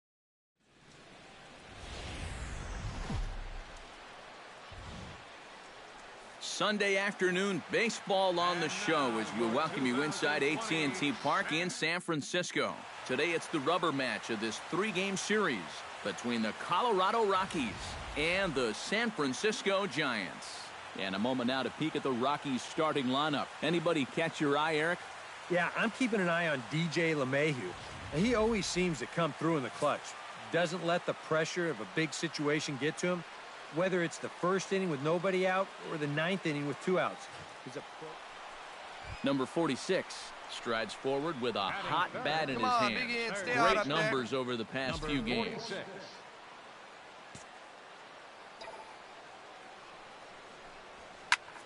Sunday afternoon baseball on the show as we welcome you inside AT&T Park in San Francisco. Today it's the rubber match of this 3-game series between the Colorado Rockies and the San Francisco Giants. And a moment now to peek at the Rockies starting lineup. Anybody catch your eye, Eric? Yeah, I'm keeping an eye on DJ LeMahieu. He always seems to come through in the clutch. Doesn't let the pressure of a big situation get to him. Whether it's the first inning with nobody out or the 9th inning with 2 outs. He's a pro. Number 46 strides forward with a hot bat in his hand. Great numbers over the past few games.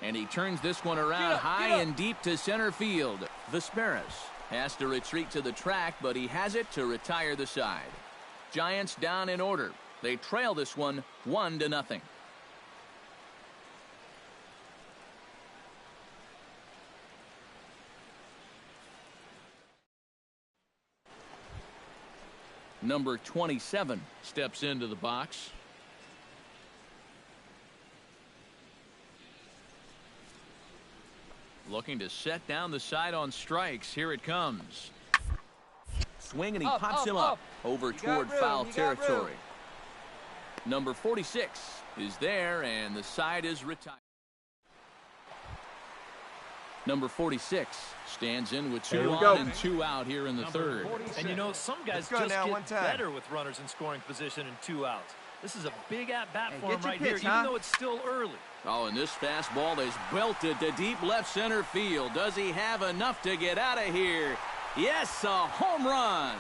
And he turns this one around high and deep to center field. Vesperis has to retreat to the track, but he has it to retire the side. Giants down in order. They trail this one 1-0. Number 27 steps into the box. Looking to set down the side on strikes. Here it comes. Swing, and he pops him up over toward foul territory. Number 46 is there, and the side is retired. Number 46 stands in with 2 on and 2 out here in the third. And you know, some guys just get better with runners in scoring position and 2 outs. This is a big at-bat for him right here, even though it's still early. Oh, and this fastball is belted to deep left center field. Does he have enough to get out of here? Yes, a home run.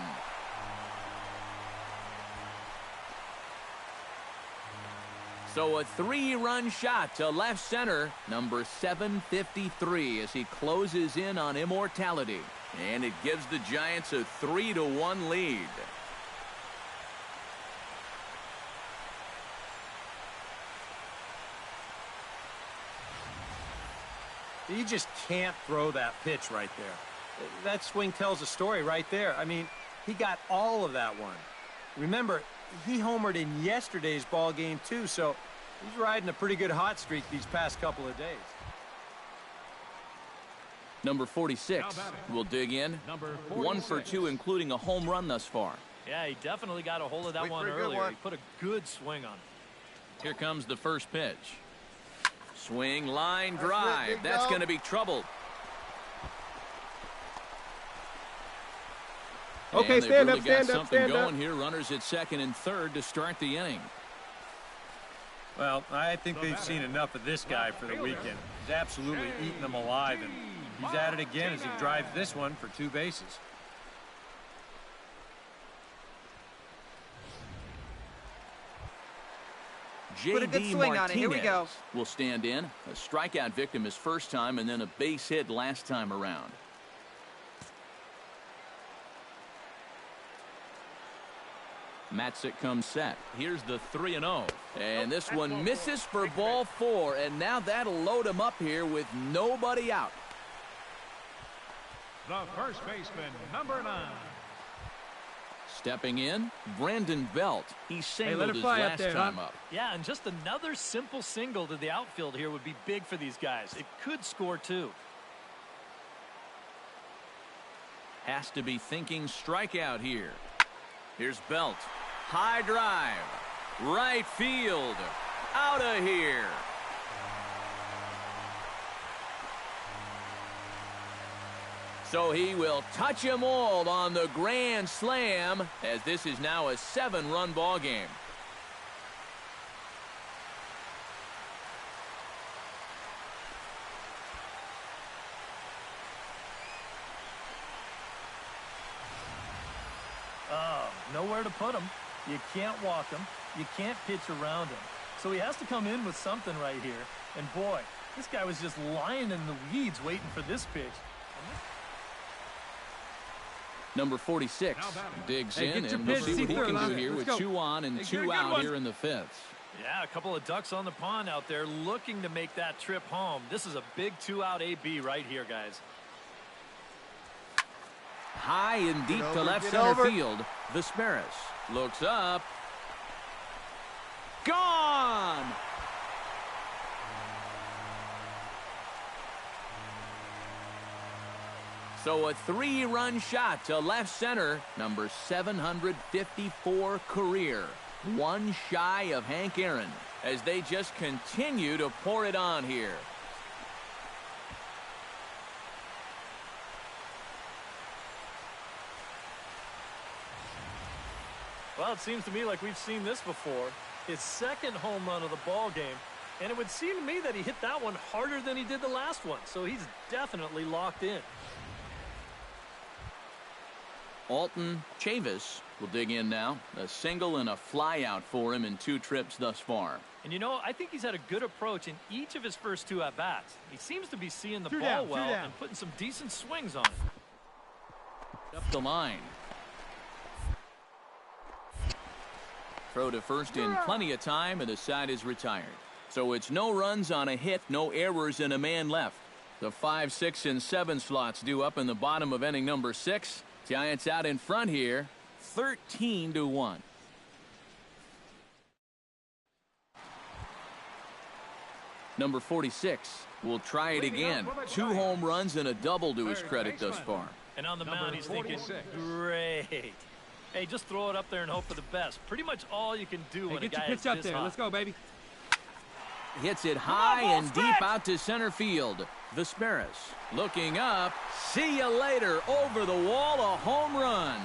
So a 3-run shot to left center, number 753, as he closes in on immortality. And it gives the Giants a 3-1 lead. You just can't throw that pitch right there. That swing tells a story right there. I mean, he got all of that one. Remember, he homered in yesterday's ball game too, so he's riding a pretty good hot streak these past couple of days. Number 46 will dig in. 1 for 2, including a home run thus far. Yeah, he definitely got a hold of that one earlier. He put a good swing on it. Here comes the first pitch. Swing, line drive. That's going to be trouble. Okay, stand up, stand up, stand up. Going here, runners at second and third to start the inning. Well, I think they've seen enough of this guy for the weekend. He's absolutely eating them alive, and he's at it again as he drives this one for 2 bases. J.D. Martinez will stand in. A strikeout victim his first time, and then a base hit last time around. Matzik comes set. Here's the 3-0. And this one misses for ball 4, and now that'll load him up here with nobody out. The first baseman, number 9. Stepping in, Brandon Belt. He singled his last time up. Yeah, and just another simple single to the outfield here would be big for these guys. It could score 2. Has to be thinking strikeout here. Here's Belt. High drive. Right field. Out of here. So he will touch them all on the grand slam, as this is now a 7-run ball game. Nowhere to put him. You can't walk him. You can't pitch around him. So he has to come in with something right here. And boy, this guy was just lying in the weeds waiting for this pitch. Number 46 digs in, and we'll see what he can do here with 2 on and 2 out here in the 5th. Yeah, a couple of ducks on the pond out there looking to make that trip home. This is a big 2-out AB right here, guys. High and deep to left center field. Vesperis looks up. Gone! So a 3-run shot to left center, number 754 career. 1 shy of Hank Aaron as they just continue to pour it on here. Well, it seems to me like we've seen this before. His 2nd home run of the ball game. And it would seem to me that he hit that one harder than he did the last one. So he's definitely locked in. Alton Chavis will dig in now. A single and a fly out for him in 2 trips thus far. And you know, I think he's had a good approach in each of his first 2 at-bats. He seems to be seeing the ball well and putting some decent swings on it. Up the line. Throw to first in plenty of time, and the side is retired. So it's no runs on a hit, no errors, and a man left. The 5, 6, and 7 slots due up in the bottom of inning number 6. Giants out in front here, 13-1. Number 46 will try it again. 2 home runs and a double to his credit thus far. And on the mound, he's thinking, great. Hey, just throw it up there and hope for the best. Pretty much all you can do when a guy is up there. hot. Let's go, baby. Hits it high and deep out to center field. Vesperis looking up. See you later. Over the wall, a home run.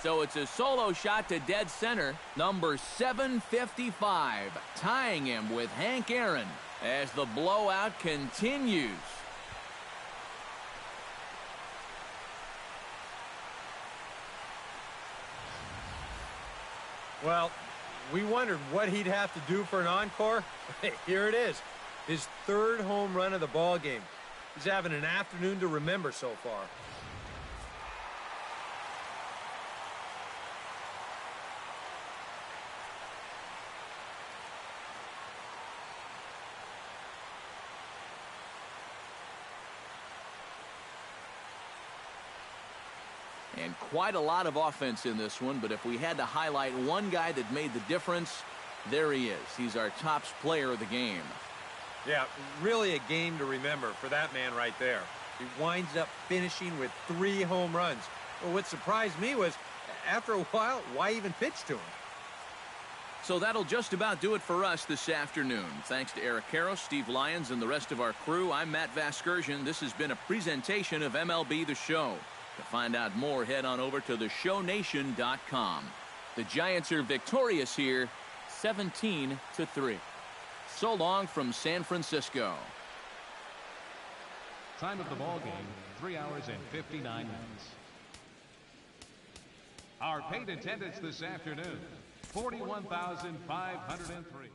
So it's a solo shot to dead center. Number 755, tying him with Hank Aaron as the blowout continues. Well, we wondered what he'd have to do for an encore. Here it is. His 3rd home run of the ball game. He's having an afternoon to remember so far. And quite a lot of offense in this one, but if we had to highlight one guy that made the difference, there he is. He's our top player of the game. Yeah, really a game to remember for that man right there. He winds up finishing with 3 home runs. Well, what surprised me was, after a while, why even pitch to him? So that'll just about do it for us this afternoon. Thanks to Eric Karros, Steve Lyons, and the rest of our crew. I'm Matt Vasgersian. This has been a presentation of MLB The Show. To find out more, head on over to theshownation.com. The Giants are victorious here, 17-3. So long from San Francisco. Time of the ball game, 3 hours and 59 minutes. Our paid attendance this afternoon, 41,503.